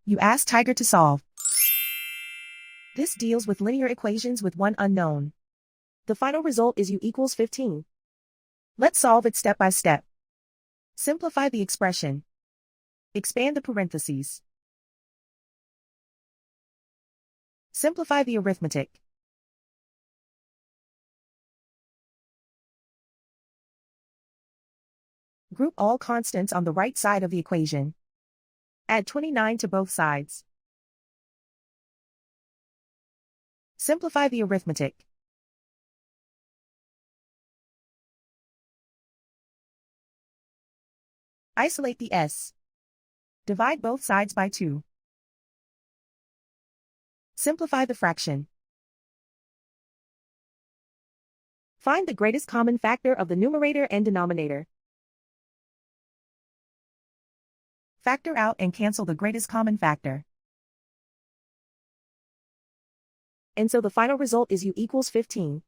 You ask Tiger to solve. This deals with linear equations with one unknown. The final result is u equals 15. Let's solve it step by step. Simplify the expression. Expand the parentheses. Simplify the arithmetic. Group all constants on the right side of the equation. Add 29 to both sides. Simplify the arithmetic. Isolate the s. Divide both sides by 2. Simplify the fraction. Find the greatest common factor of the numerator and denominator. Factor out and cancel the greatest common factor. And so the final result is u equals 15.